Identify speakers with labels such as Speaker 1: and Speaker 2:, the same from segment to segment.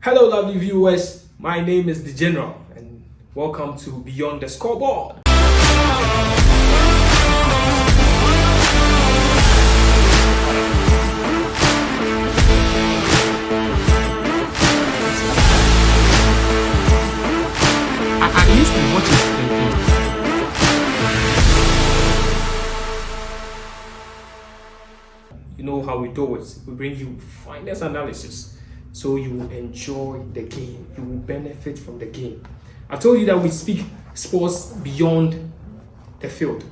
Speaker 1: Hello, lovely viewers. My name is The General, and welcome to Beyond the Scoreboard. I used to watch it. You know how we do it. We bring you finest analysis, so you will enjoy the game. You will benefit from the game. I told you that we speak sports beyond the field,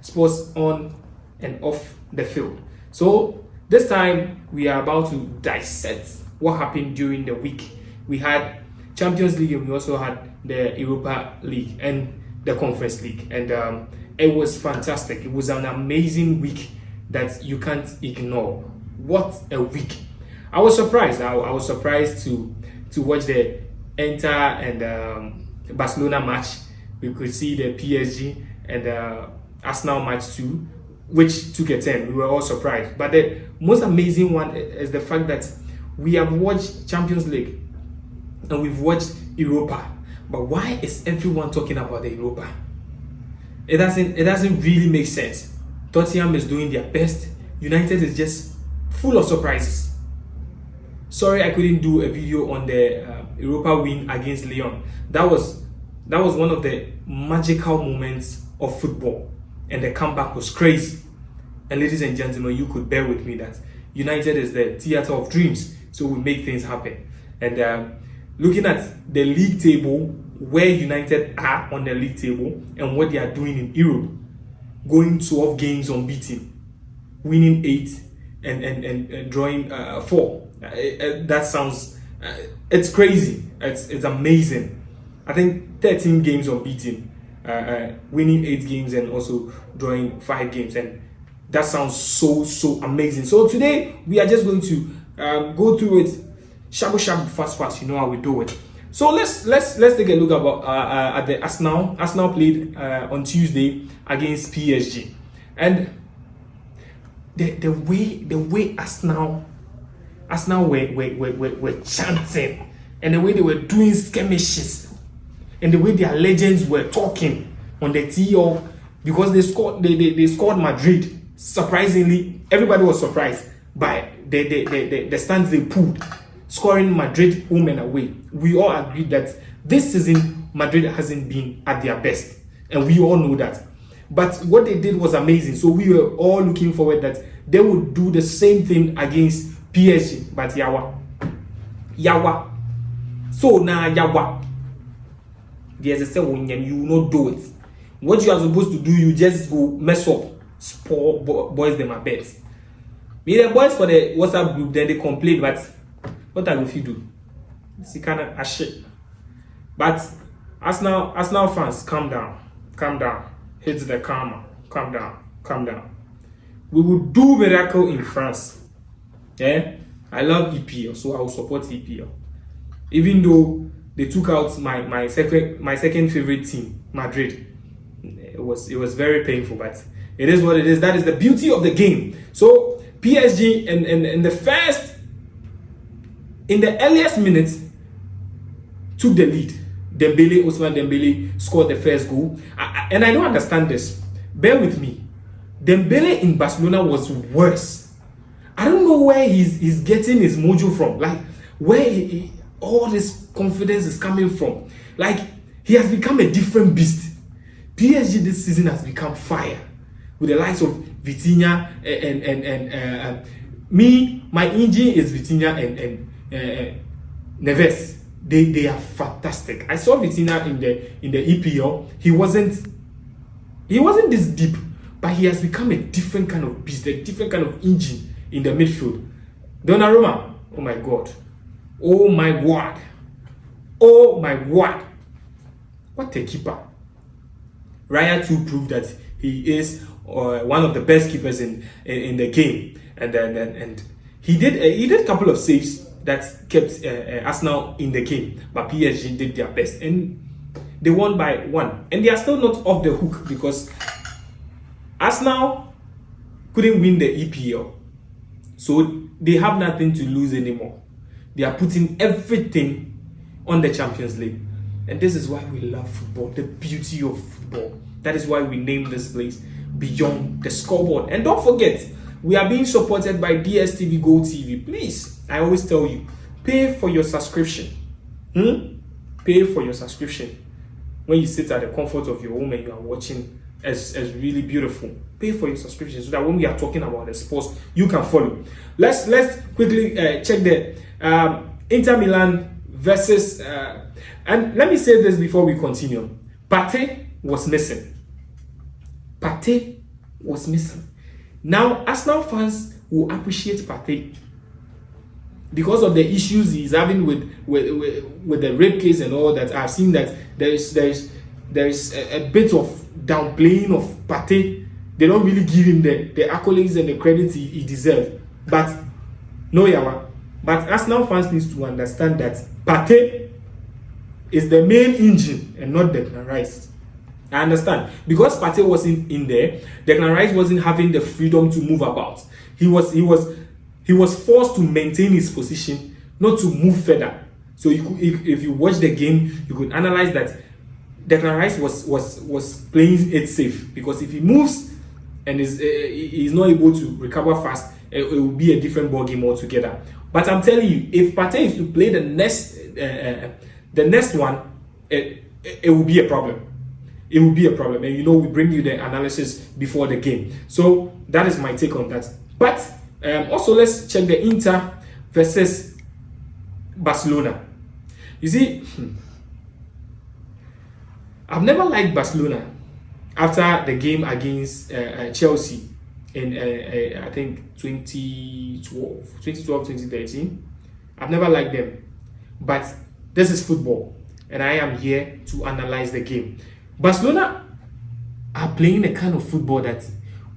Speaker 1: sports on and off the field. So this time we are about to dissect what happened during the week. We had Champions League and we also had the Europa League and the Conference League, and it was fantastic. It was an amazing week that you can't ignore. What a week! I was surprised. I was surprised to watch the Inter and Barcelona match. We could see the PSG and Arsenal match too, which took a turn. We were all surprised. But the most amazing one is the fact that we have watched Champions League and we've watched Europa. But why is everyone talking about the Europa? It doesn't really make sense. Tottenham is doing their best. United is just full of surprises. Sorry I couldn't do a video on the Europa win against Lyon. That was one of the magical moments of football, and the comeback was crazy. And ladies and gentlemen, you could bear with me that United is the theater of dreams, so we make things happen. And looking at the league table, where United are on the league table and what they are doing in Europe, going 12 games unbeaten, winning 8 and drawing 4. That sounds, it's crazy. It's amazing. I think 13 games unbeaten, winning 8 games and also drawing 5 games, and that sounds so amazing. So today we are just going to go through it, shabu fast. You know how we do it. So let's take a look at the Arsenal. Arsenal played on Tuesday against PSG, and the way Arsenal were chanting, and the way they were doing skirmishes, and the way their legends were talking on the TL, because they scored Madrid. Surprisingly, everybody was surprised by the stands they pulled, scoring Madrid home and away. We all agreed that this season Madrid hasn't been at their best, and we all know that. But what they did was amazing. So we were all looking forward that they would do the same thing against PSG. But yawa. So now yawa. There's a say when you will not do it. What you are supposed to do, you just go mess up. Spoil boys them a bet. Me the boys for the WhatsApp group, then they complain, but what are you do? It's kind of a shit. But Arsenal fans, calm down. Hit the karma. Calm down. We will do miracle in France. Yeah, I love EPL, so I will support EPL. Even though they took out my second favorite team, Madrid. It was very painful, but it is what it is. That is the beauty of the game. So PSG in the earliest minutes took the lead. Ousmane Dembele scored the first goal. And I don't understand this. Bear with me. Dembele in Barcelona was worse. I don't know where he's getting his mojo from. Like, where all this confidence is coming from. Like, he has become a different beast. PSG this season has become fire. With the likes of Vitinha and me, my engine is Vitinha and Neves. They are fantastic. I saw Vitinha in the EPL. He wasn't this deep, but he has become a different kind of beast, a different kind of engine in the midfield. Donnarumma, oh my god, what a keeper! Raya too proved that he is one of the best keepers in the game, and he did a couple of saves that kept Arsenal in the game, but PSG did their best and they won by 1, and they are still not off the hook because Arsenal couldn't win the EPL, so they have nothing to lose anymore. They are putting everything on the Champions League. And this is why we love football, the beauty of football. That is why we name this place Beyond the Scoreboard. And don't forget, we are being supported by DSTV Go TV. Please, I always tell you, pay for your subscription. Pay for your subscription. When you sit at the comfort of your home and you are watching as really beautiful, pay for your subscription so that when we are talking about the sports, you can follow. Let's quickly check the Inter Milan versus and let me say this before we continue. Partey was missing. Partey was missing. Now, Arsenal fans will appreciate Partey because of the issues he's having with the rape case and all that. I've seen that there is a bit of downplaying of Partey. They don't really give him the accolades and the credit he deserves. But no, Yawa. But Arsenal fans need to understand that Partey is the main engine and not Declan Rice. I understand. Because Partey wasn't in there, Declan Rice wasn't having the freedom to move about. He was forced to maintain his position, not to move further. So if you watch the game, you could analyze that Declan Rice was playing it safe, because if he moves and he's not able to recover fast, it will be a different ball game altogether. But I'm telling you, if Partey is to play the next one, it will be a problem. It will be a problem. And we bring you the analysis before the game. So that is my take on that. But also, let's check the Inter versus Barcelona. You see, I've never liked Barcelona after the game against Chelsea in I think 2012, 2013. I've never liked them. But this is football, and I am here to analyze the game. Barcelona are playing a kind of football that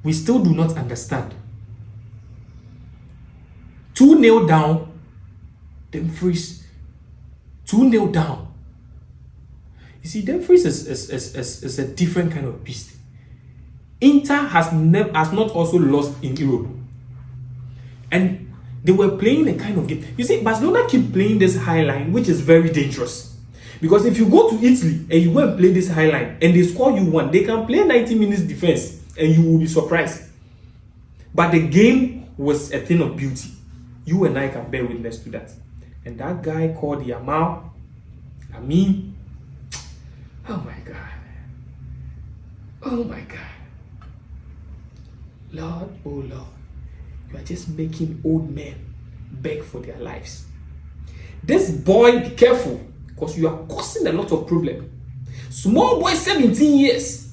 Speaker 1: we still do not understand. 2-0 down, Dumfries. 2-0 down. You see, Dumfries is a different kind of beast. Inter has not also lost in Europe. And they were playing a kind of game. You see, Barcelona keep playing this high line, which is very dangerous. Because if you go to Italy and you go and play this high line and they score you one, they can play 90 minutes defense and you will be surprised. But the game was a thing of beauty. You and I can bear witness to that. And that guy called Yamal, oh my God. Oh my God. Lord, oh Lord, you are just making old men beg for their lives. This boy, be careful, because you are causing a lot of problem. Small boy, 17 years.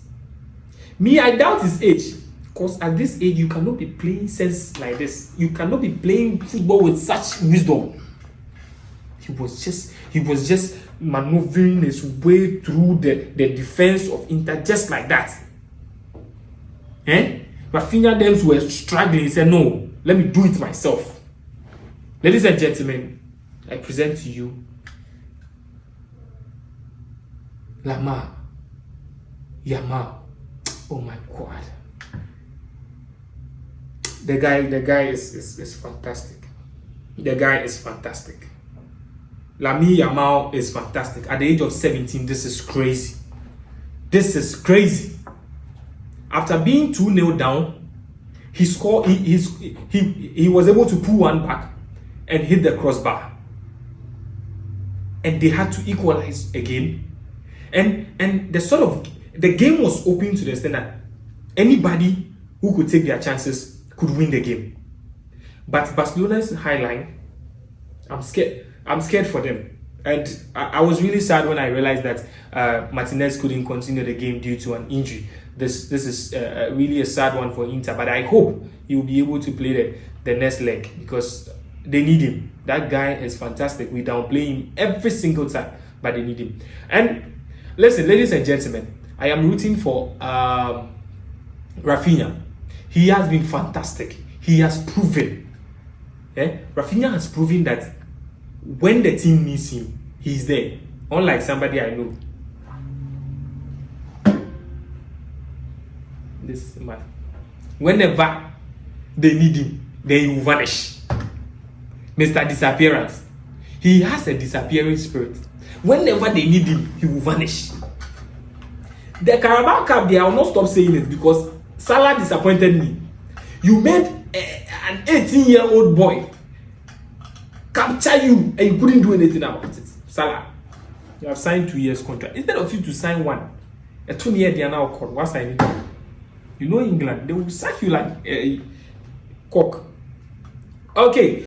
Speaker 1: Me, I doubt his age. Because at this age, you cannot be playing sense like this. You cannot be playing football with such wisdom. He was just maneuvering his way through the defense of Inter just like that. Rafinha them were struggling. He said, no, let me do it myself. Ladies and gentlemen, I present to you Yamal. Oh my God. The guy is fantastic. The guy is fantastic. Lamine Yamal is fantastic. At the age of 17, this is crazy. This is crazy. After being 2-0 down, he scored. He was able to pull one back and hit the crossbar. And they had to equalize again. And the game was open to the extent that anybody who could take their chances could win the game. But Barcelona's high line, I'm scared for them. And I was really sad when I realized that Martinez couldn't continue the game due to an injury. This is really a sad one for Inter, but I hope he will be able to play the next leg because they need him. That guy is fantastic. We downplay him every single time, but they need him. And listen, ladies and gentlemen, I am rooting for Rafinha. He has been fantastic. He has proven. Rafinha has proven that when the team needs him, he's there. Unlike somebody I know. This man. Whenever they need him, then he will vanish. Mr. Disappearance. He has a disappearing spirit. Whenever they need him, he will vanish. The Carabao Cup, I will not stop saying it because Salah disappointed me. You made an 18-year-old boy capture you and you couldn't do anything about it. Salah, you have signed 2 years contract. Instead of you to sign one, a 2-year they are now called. What's I need? You know England, they will sack you like a cock. Okay.